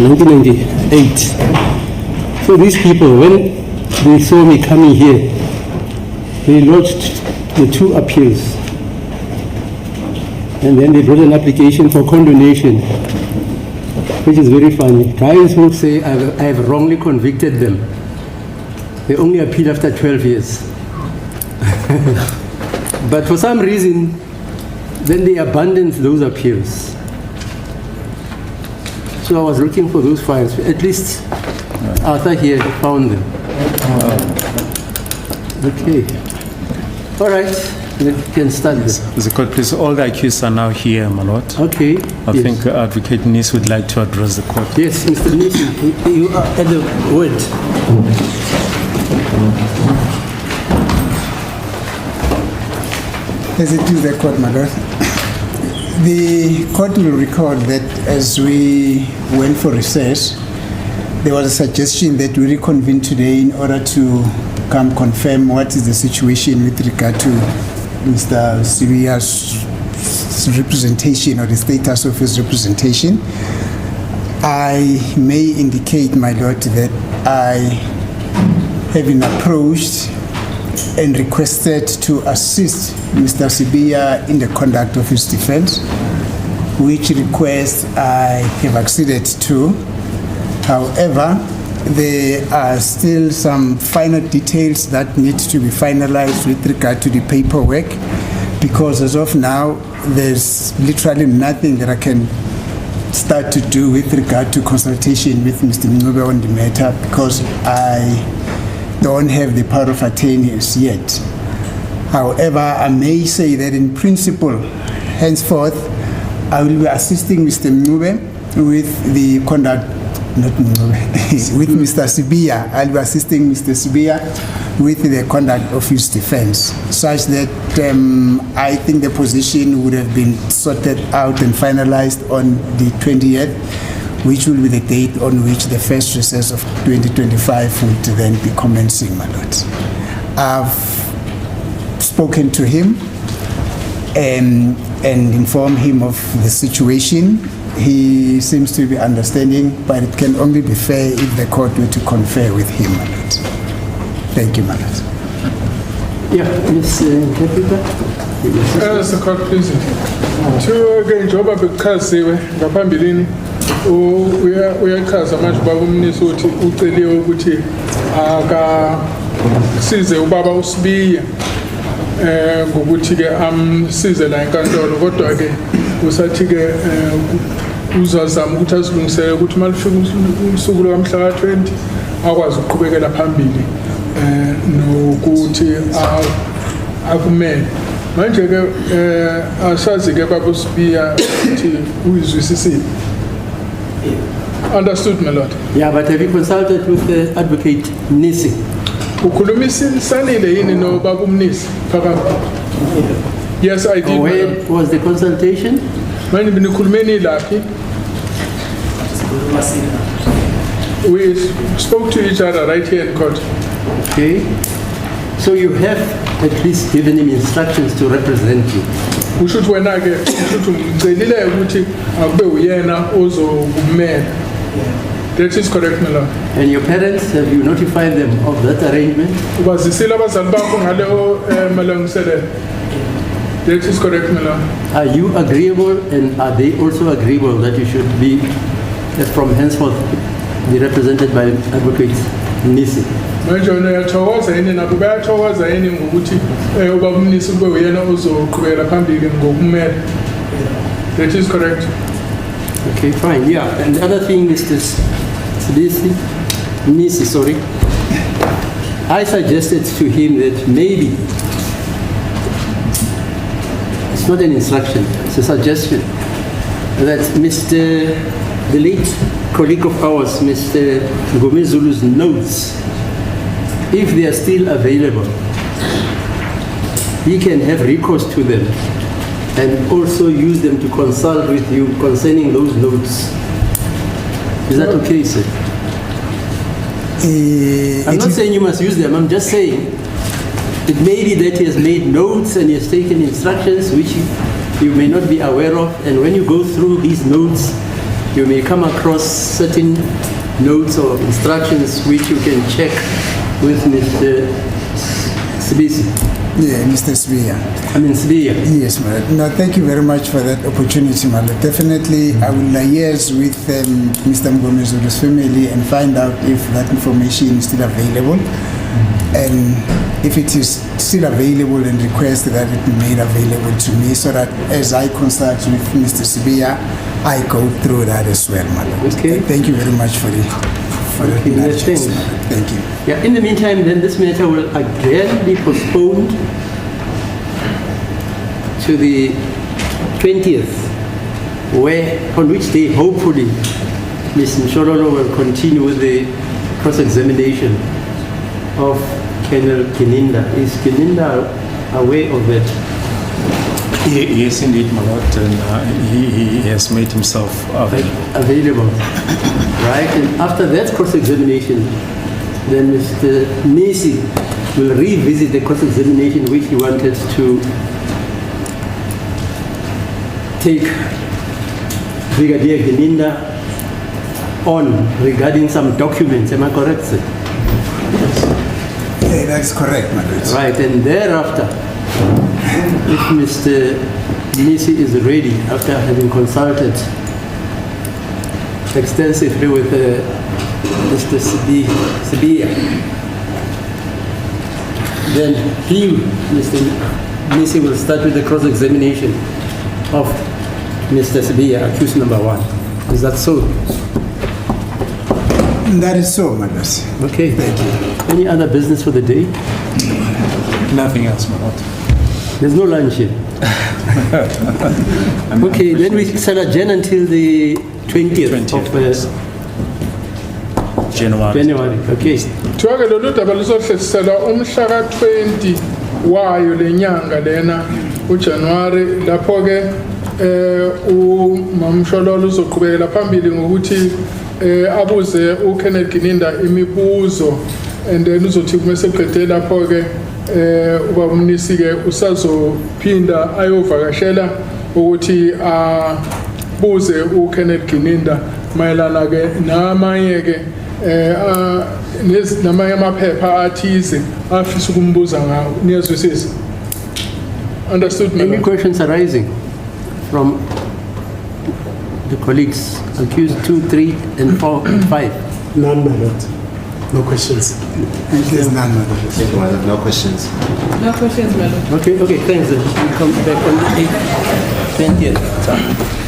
1998. So these people, when they saw me coming here, they lodged the 2 appeals. And then they brought an application for condonation, which is very funny. Guys who say I have wrongly convicted them, they only appeal after 12 years. But for some reason, then they abandoned those appeals. So I was looking for those files. At least Arthur here found them. Okay. All right. We can start this. Mr. Court, please, all the accused are now here, my lord. Okay. I think Advocate Mnisi would like to address the court. Yes, Mr. Mnisi, you are at the word. As it is the court, my lord. The court will record that as we went for recess, there was a suggestion that we reconvene today in order to come confirm what is the situation with regard to Mr. Sibiya's representation or the status of his representation. I may indicate, my lord, that I have been approached and requested to assist Mr. Sibiya in the conduct of his defense, which request I have acceded to. However, there are still some final details that need to be finalized with regard to the paperwork, because as of now, there's literally nothing that I can start to do with regard to consultation with Mr. Mngomezulu on the matter, because I don't have the power of attorney as yet. However, I may say that in principle, henceforth, I will be assisting Mr. Mngomezulu with the conduct, not Mngomezulu, with Mr. Sibiya. I'll be assisting Mr. Sibiya with the conduct of his defense, such that I think the position would have been sorted out and finalized on the 20th, which will be the date on which the first recess of 2025 would then be commencing, my lord. I've spoken to him and informed him of the situation. He seems to be understanding, but it can only be fair if the court were to confer with him, my lord. Thank you, my lord. Yeah, Ms. Interpreter. As the court please. To again, job up because ngaphambilini uyachaza manje ubaba uMnisi uthi uceliwe ukuthi akasize ubaba uSibiya ngokuthi ke amsize la enkantolo, kodwa ke usathi ke uzazama ukuthi asilungisele ukuthi malifika usuku lwamhla ka-20 akwazi ukuqhubekela phambili nokuthi akumele. Manje ke asazi ke baba uSibiya ukuthi uyizwisisile. Understood, my lord. Yeah, but have you consulted with the Advocate Mnisi? Ukhulumisanile yini no baba uMnisi phakathi? Yes, I did. Where was the consultation? Manje benikhulumeni laphi? We spoke to each other right here in court. Okay. So you have at least given him instructions to represent you. Ushuthi wena ke ushuthi umcelile ukuthi akube uyena ozokumela. That is correct, my lord. And your parents, have you notified them of that arrangement? Ubazisile abazali bakho ngaleyo malungiselelo. That is correct, my lord. Are you agreeable, and are they also agreeable that you should be, from henceforth, be represented by Advocate Mnisi? Manje uyathokoza yini nabo bayathokoza yini ngokuthi ubaba uMnisi kube uyena ozoqhubekela phambili ngokumela? That is correct. Okay, fine. Yeah, and the other thing, Mr. Mnisi, sorry, I suggested to him that maybe, it's not an instruction, it's a suggestion, that the late colleague of ours, Mr. Mngomezulu's notes, if they are still available, he can have recourse to them and also use them to consult with you concerning those notes. Is that okay, sir? I'm not saying you must use them, I'm just saying it may be that he has made notes and he has taken instructions which you may not be aware of, and when you go through these notes, you may come across certain notes or instructions which you can check with Mr. Sibisi. Yeah, Mr. Sibia. Sibia. Yes, my lord. No, thank you very much for that opportunity, my lord. Definitely, I will liaise with Mr. Mngomezulu's family and find out if that information is still available. And if it is still available, and request that it be made available to me so that as I consult with Mr. Sibia, I go through that as well, my lord. Okay. Thank you very much for the yes, thanks. Thank you. Yeah, in the meantime, then this matter will again be postponed to the 20th, on which day, hopefully, Ms. Mshololo will continue with the cross-examination of Colonel Kininda. Is Kininda aware of that? Yes, indeed, my lord, and he has made himself Available. Right, and after that cross-examination, then Mr. Mnisi will revisit the cross-examination which he wanted to take Brigadier Kininda on regarding some documents. Am I correct, sir? Yeah, that's correct, my lord. Right, and thereafter, if Mr. Mnisi is ready, after having consulted extensively with Mr. Sibia, then he, Mr. Mnisi, will start with the cross-examination of Mr. Sibia, accused number 1. Is that so? That is so, my lord. Okay. Thank you. Any other business for the day? nothing else, my lord. There's no lunch here. Okay, then we shall adjourn until the 20th of January. Okay. Thiwa-ke lolu daba luzohlehliselwa umhla ka-20 wayo lenyanga lena uJanuary, lapho-ke uMamshololo uzoqhubekela phambili ngokuthi abuze uKenneth Kininda imibuzo, and then uzothi kumese qede lapho-ke ubaba Mnisi-ke usazophinda ayovakashela ukuthi abuze uKenneth Kininda mayelana-ke namanye-ke namanye amaphepha athize afisa ukumbuza ngawo. Niyazwisisa? Understood, Any madam? questions arising from the colleagues accused 2, 3, and 4, and 5? None, my lord. No questions. There's none, my lord. Thank you, madam. No questions. No questions, madam. Okay, thanks. We'll come back on the 20th.